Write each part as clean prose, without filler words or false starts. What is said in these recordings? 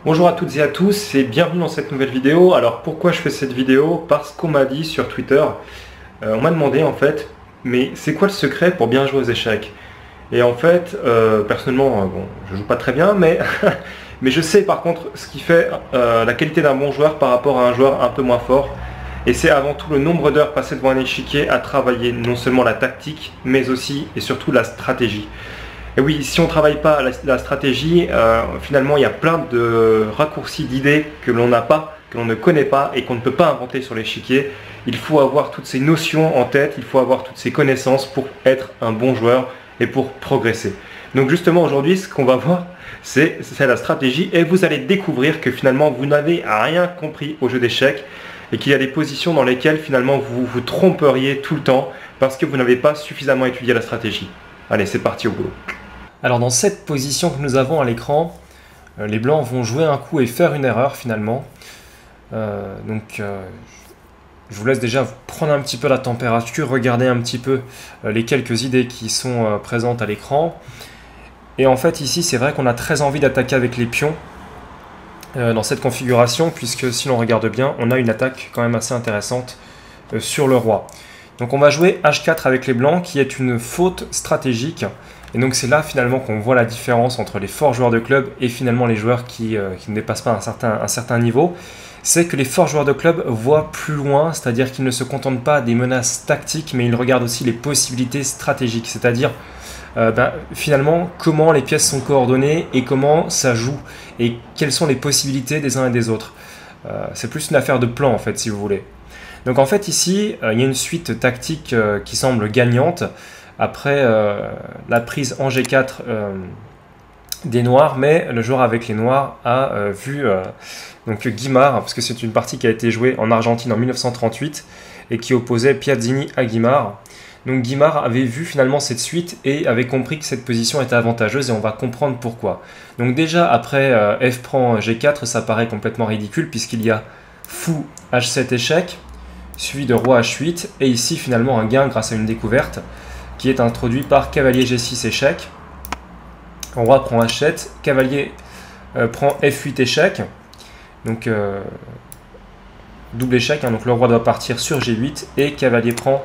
Bonjour à toutes et à tous et bienvenue dans cette nouvelle vidéo. Alors pourquoi je fais cette vidéo? Parce qu'on m'a dit sur Twitter, on m'a demandé en fait, mais c'est quoi le secret pour bien jouer aux échecs? Et en fait, personnellement, bon, je joue pas très bien, mais, mais je sais par contre ce qui fait la qualité d'un bon joueur par rapport à un joueur un peu moins fort. Et c'est avant tout le nombre d'heures passées devant un échiquier à travailler non seulement la tactique, mais aussi et surtout la stratégie. Et oui, si on ne travaille pas la stratégie, finalement il y a plein de raccourcis d'idées que l'on n'a pas, que l'on ne connaît pas et qu'on ne peut pas inventer sur l'échiquier. Il faut avoir toutes ces notions en tête, il faut avoir toutes ces connaissances pour être un bon joueur et pour progresser. Donc justement aujourd'hui, ce qu'on va voir, c'est la stratégie et vous allez découvrir que finalement vous n'avez rien compris au jeu d'échecs et qu'il y a des positions dans lesquelles finalement vous vous tromperiez tout le temps parce que vous n'avez pas suffisamment étudié la stratégie. Allez, c'est parti au boulot. Alors dans cette position que nous avons à l'écran, les blancs vont jouer un coup et faire une erreur finalement. Je vous laisse déjà prendre un petit peu la température, regarder un petit peu les quelques idées qui sont présentes à l'écran. Et en fait ici c'est vrai qu'on a très envie d'attaquer avec les pions dans cette configuration, puisque si l'on regarde bien, on a une attaque quand même assez intéressante sur le roi. Donc on va jouer H4 avec les blancs, qui est une faute stratégique. Et donc c'est là finalement qu'on voit la différence entre les forts joueurs de club et finalement les joueurs qui ne dépassent pas un certain niveau. C'est que les forts joueurs de club voient plus loin, c'est-à-dire qu'ils ne se contentent pas des menaces tactiques, mais ils regardent aussi les possibilités stratégiques, c'est-à-dire finalement comment les pièces sont coordonnées et comment ça joue, et quelles sont les possibilités des uns et des autres. C'est plus une affaire de plan en fait, si vous voulez. Donc en fait ici, il y a une suite tactique qui semble gagnante après la prise en G4 des noirs, mais le joueur avec les noirs a vu donc Guimard, parce que c'est une partie qui a été jouée en Argentine en 1938 et qui opposait Piazzini à Guimard. Donc Guimard avait vu finalement cette suite et avait compris que cette position était avantageuse, et on va comprendre pourquoi. Donc déjà après F prend G4, ça paraît complètement ridicule puisqu'il y a fou H7 échec, suivi de roi H8, et ici finalement un gain grâce à une découverte qui est introduit par cavalier G6 échec. Roi prend H7, cavalier prend F8 échec, donc double échec, hein, donc le roi doit partir sur G8 et cavalier prend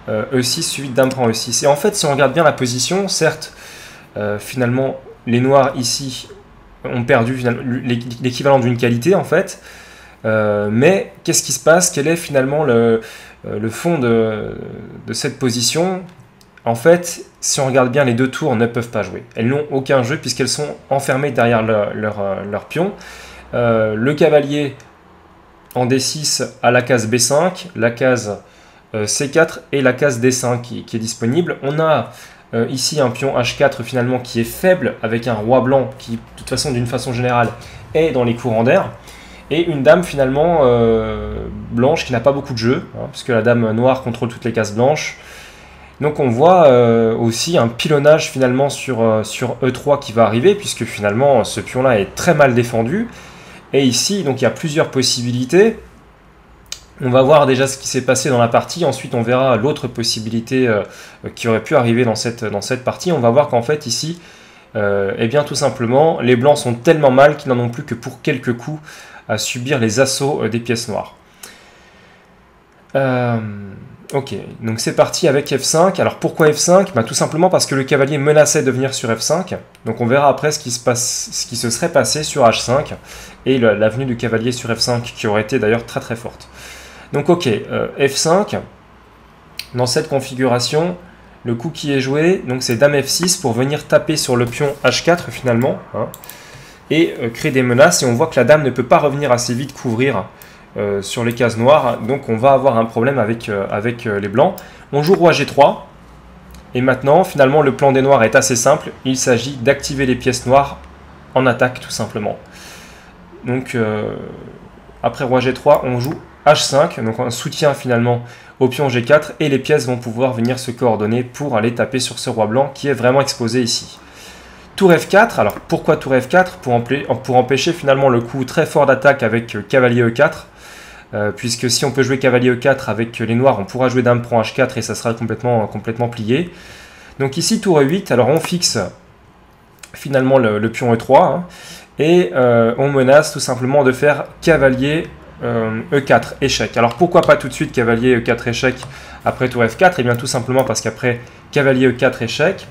E6 suivi de dame prend E6. Et en fait si on regarde bien la position, certes finalement les noirs ici ont perdu l'équivalent d'une qualité en fait, mais qu'est-ce qui se passe? Quel est finalement le fond de cette position? En fait, si on regarde bien, les deux tours ne peuvent pas jouer. Elles n'ont aucun jeu puisqu'elles sont enfermées derrière leur pion. Le cavalier en D6 à la case B5, la case C4 et la case D5 qui est disponible. On a ici un pion H4 finalement qui est faible, avec un roi blanc qui, de toute façon, d'une façon générale, est dans les courants d'air. Et une dame finalement blanche qui n'a pas beaucoup de jeu, hein, puisque la dame noire contrôle toutes les cases blanches. Donc on voit aussi un pilonnage finalement sur E3 qui va arriver, puisque finalement ce pion-là est très mal défendu. Et ici, donc il y a plusieurs possibilités. On va voir déjà ce qui s'est passé dans la partie, ensuite on verra l'autre possibilité qui aurait pu arriver dans cette partie. On va voir qu'en fait ici, eh bien tout simplement, les blancs sont tellement mal qu'ils n'en ont plus que pour quelques coups à subir les assauts des pièces noires. Ok, donc c'est parti avec F5. Alors pourquoi F5? Tout simplement parce que le cavalier menaçait de venir sur F5. Donc on verra après ce qui se serait passé sur H5 et la venue du cavalier sur F5 qui aurait été d'ailleurs très très forte. Donc ok, F5, dans cette configuration, le coup qui est joué, donc c'est Dame F6 pour venir taper sur le pion H4 finalement, hein, et créer des menaces, et on voit que la dame ne peut pas revenir assez vite couvrir sur les cases noires, donc on va avoir un problème avec les blancs. On joue roi G3, et maintenant finalement le plan des noirs est assez simple, il s'agit d'activer les pièces noires en attaque tout simplement. Donc après roi G3 on joue H5, donc un soutien finalement au pion G4, et les pièces vont pouvoir venir se coordonner pour aller taper sur ce roi blanc qui est vraiment exposé ici. Tour F4, alors pourquoi tour F4? Pour empêcher finalement le coup très fort d'attaque avec cavalier E4, puisque si on peut jouer cavalier E4 avec les noirs, on pourra jouer dame prend H4 et ça sera complètement plié. Donc ici tour E8, alors on fixe finalement le pion E3, hein, Et on menace tout simplement de faire cavalier E4 échec. Alors pourquoi pas tout de suite cavalier E4 échec après tour F4? Et bien tout simplement parce qu'après cavalier E4 échec,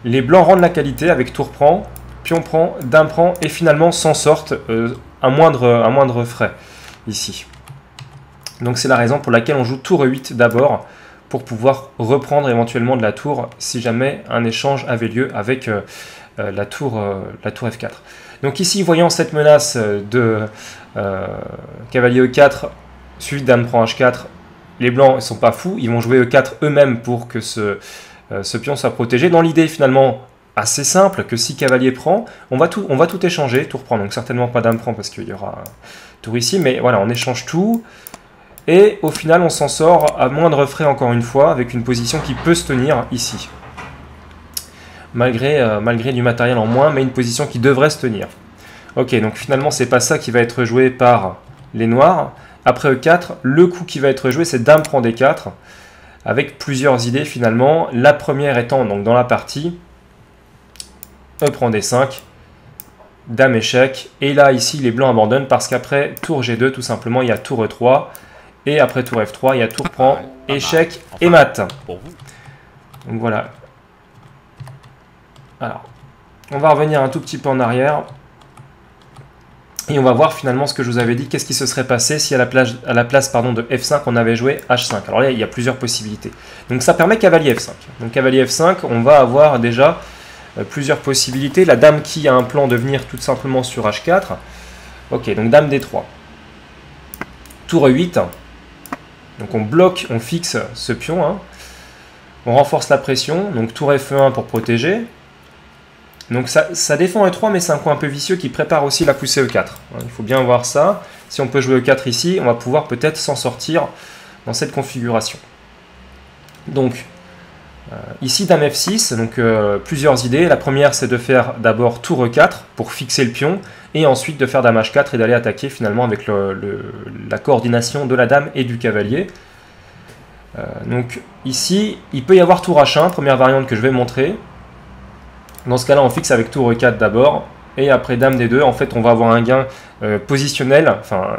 les blancs rendent la qualité avec tour prend, pion prend, dame prend et finalement s'en sortent à moindre frais ici. Donc c'est la raison pour laquelle on joue tour E8 d'abord pour pouvoir reprendre éventuellement de la tour si jamais un échange avait lieu avec la tour F4. Donc ici, voyant cette menace de cavalier E4 suivi de dame prend H4, les blancs ne sont pas fous, ils vont jouer E4 eux-mêmes pour que ce pion soit protégé. Dans l'idée finalement assez simple que si cavalier prend, on va tout échanger, tour prend, donc certainement pas dame prend parce qu'il y aura un tour ici, mais voilà, on échange tout. Et au final, on s'en sort à moindre frais encore une fois, avec une position qui peut se tenir ici. Malgré du matériel en moins, mais une position qui devrait se tenir. Ok, donc finalement, c'est pas ça qui va être joué par les noirs. Après E4, le coup qui va être joué, c'est dame prend D4, avec plusieurs idées finalement. La première étant donc dans la partie, E prend D5, dame échec. Et là, ici, les blancs abandonnent parce qu'après tour G2, tout simplement, il y a tour E3. Et après tour F3, il y a tour prend, échec et mat. Donc voilà. Alors, on va revenir un tout petit peu en arrière. Et on va voir finalement ce que je vous avais dit. Qu'est-ce qui se serait passé si à la place de F5, on avait joué H5. Alors là, il y a plusieurs possibilités. Donc ça permet cavalier F5. Donc cavalier F5, on va avoir déjà plusieurs possibilités. La dame qui a un plan de venir tout simplement sur H4. Ok, donc dame D3. Tour E8. Donc on bloque, on fixe ce pion. Hein. On renforce la pression. Donc tour F1 pour protéger. Donc ça défend E3, mais c'est un coin un peu vicieux qui prépare aussi la poussée E4. Il faut bien voir ça. Si on peut jouer E4 ici, on va pouvoir peut-être s'en sortir dans cette configuration. Donc, ici dame F6, donc plusieurs idées. La première, c'est de faire d'abord tour E4 pour fixer le pion, et ensuite de faire dame H4 et d'aller attaquer finalement avec la coordination de la dame et du cavalier. Donc ici, il peut y avoir tour H1, première variante que je vais montrer. Dans ce cas-là, on fixe avec tour E4 d'abord, et après dame D2, en fait, on va avoir un gain positionnel, enfin,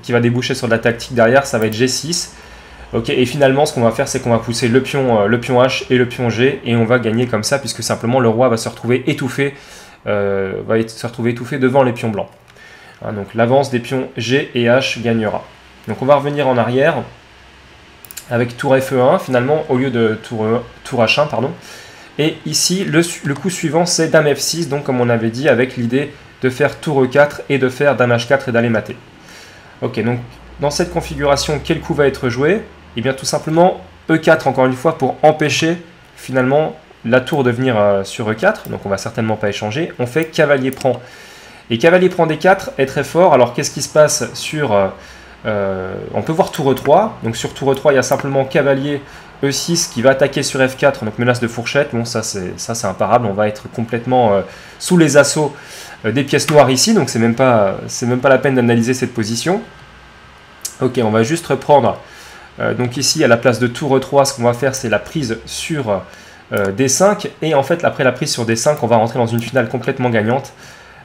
qui va déboucher sur de la tactique derrière, ça va être G6. Ok, et finalement, ce qu'on va faire, c'est qu'on va pousser le pion H et le pion G, et on va gagner comme ça, puisque simplement le roi va se retrouver étouffé, devant les pions blancs. Hein, donc l'avance des pions G et H gagnera. Donc on va revenir en arrière, avec tour Fe1, finalement, au lieu de tour H1, pardon. Et ici, le coup suivant, c'est dame F6, donc comme on avait dit, avec l'idée de faire tour E4 et de faire dame H4 et d'aller mater. Ok, donc dans cette configuration, quel coup va être joué? Eh bien tout simplement E4 encore une fois pour empêcher finalement la tour de venir sur E4, donc on va certainement pas échanger. On fait cavalier prend. Et cavalier prend D4 est très fort. Alors qu'est-ce qui se passe sur... on peut voir tour E3, donc sur tour E3 il y a simplement cavalier E6 qui va attaquer sur F4, donc menace de fourchette. Bon, ça c'est imparable, on va être complètement sous les assauts des pièces noires ici, donc c'est même pas la peine d'analyser cette position. Ok, on va juste reprendre, donc ici à la place de tour E3, ce qu'on va faire c'est la prise sur D5, et en fait après la prise sur D5, on va rentrer dans une finale complètement gagnante.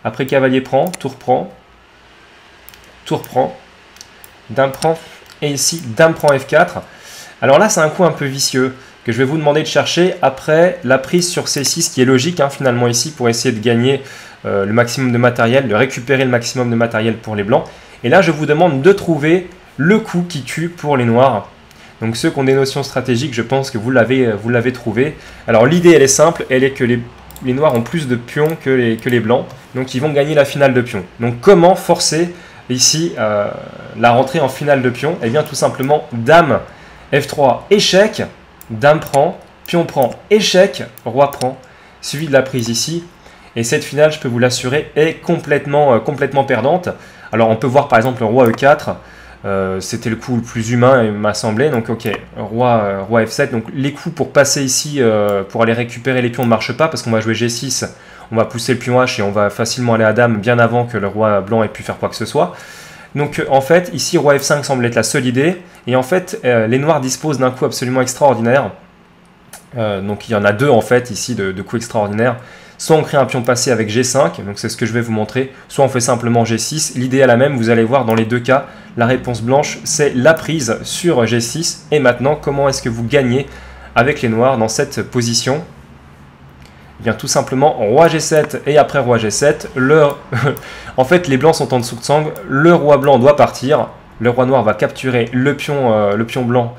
Après cavalier prend, tour prend, dame prend, et ici dame prend F4. Alors là, c'est un coup un peu vicieux que je vais vous demander de chercher après la prise sur C6, qui est logique hein, finalement ici, pour essayer de gagner le maximum de matériel, de récupérer le maximum de matériel pour les blancs. Et là, je vous demande de trouver le coup qui tue pour les noirs. Donc ceux qui ont des notions stratégiques, je pense que vous l'avez trouvé. Alors l'idée, elle est simple, elle est que les noirs ont plus de pions que les blancs, donc ils vont gagner la finale de pions. Donc comment forcer ici la rentrée en finale de pions? Eh bien tout simplement, dame F3, échec, dame prend, pion prend, échec, roi prend, suivi de la prise ici. Et cette finale, je peux vous l'assurer, est complètement perdante. Alors on peut voir par exemple le roi E4, c'était le coup le plus humain, il m'a semblé. Donc ok, roi F7, donc les coups pour passer ici, pour aller récupérer les pions ne marchent pas, parce qu'on va jouer G6, on va pousser le pion H et on va facilement aller à dame bien avant que le roi blanc ait pu faire quoi que ce soit. Donc en fait, ici, roi F5 semble être la seule idée. Et en fait, les noirs disposent d'un coup absolument extraordinaire. Donc il y en a deux en fait ici de coups extraordinaires. Soit on crée un pion passé avec G5, donc c'est ce que je vais vous montrer, soit on fait simplement G6. L'idée est la même, vous allez voir dans les deux cas, la réponse blanche, c'est la prise sur G6. Et maintenant, comment est-ce que vous gagnez avec les noirs dans cette position? Eh bien, tout simplement, roi G7 et après roi G7, en fait, les blancs sont en dessous de sang, le roi blanc doit partir, le roi noir va capturer le pion blanc,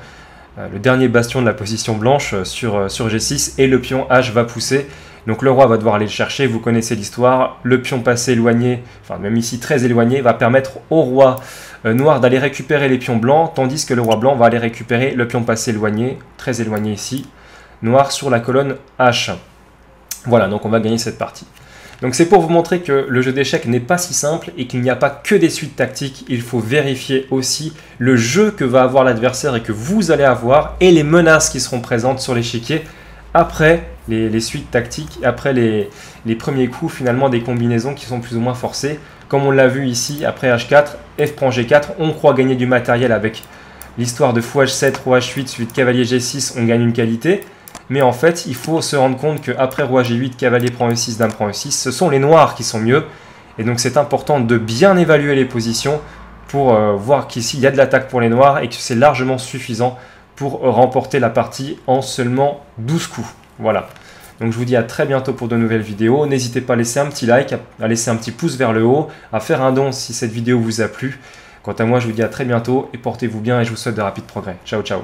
le dernier bastion de la position blanche sur G6, et le pion H va pousser. Donc le roi va devoir aller le chercher, vous connaissez l'histoire, le pion passé éloigné, enfin même ici très éloigné, va permettre au roi noir d'aller récupérer les pions blancs, tandis que le roi blanc va aller récupérer le pion passé éloigné, très éloigné ici, noir sur la colonne H. Voilà, donc on va gagner cette partie. Donc c'est pour vous montrer que le jeu d'échecs n'est pas si simple et qu'il n'y a pas que des suites tactiques, il faut vérifier aussi le jeu que va avoir l'adversaire et que vous allez avoir, et les menaces qui seront présentes sur l'échiquier après les suites tactiques, après les premiers coups finalement des combinaisons qui sont plus ou moins forcées. Comme on l'a vu ici, après H4, F prend G4, on croit gagner du matériel avec l'histoire de fou H7, roi H8, suite cavalier G6, on gagne une qualité. Mais en fait, il faut se rendre compte qu'après roi G8, cavalier prend E6, dame prend E6, ce sont les noirs qui sont mieux. Et donc c'est important de bien évaluer les positions pour voir qu'ici il y a de l'attaque pour les noirs et que c'est largement suffisant pour remporter la partie en seulement 12 coups. Voilà. Donc je vous dis à très bientôt pour de nouvelles vidéos. N'hésitez pas à laisser un petit like, à laisser un petit pouce vers le haut, à faire un don si cette vidéo vous a plu. Quant à moi, je vous dis à très bientôt et portez-vous bien et je vous souhaite de rapides progrès. Ciao, ciao.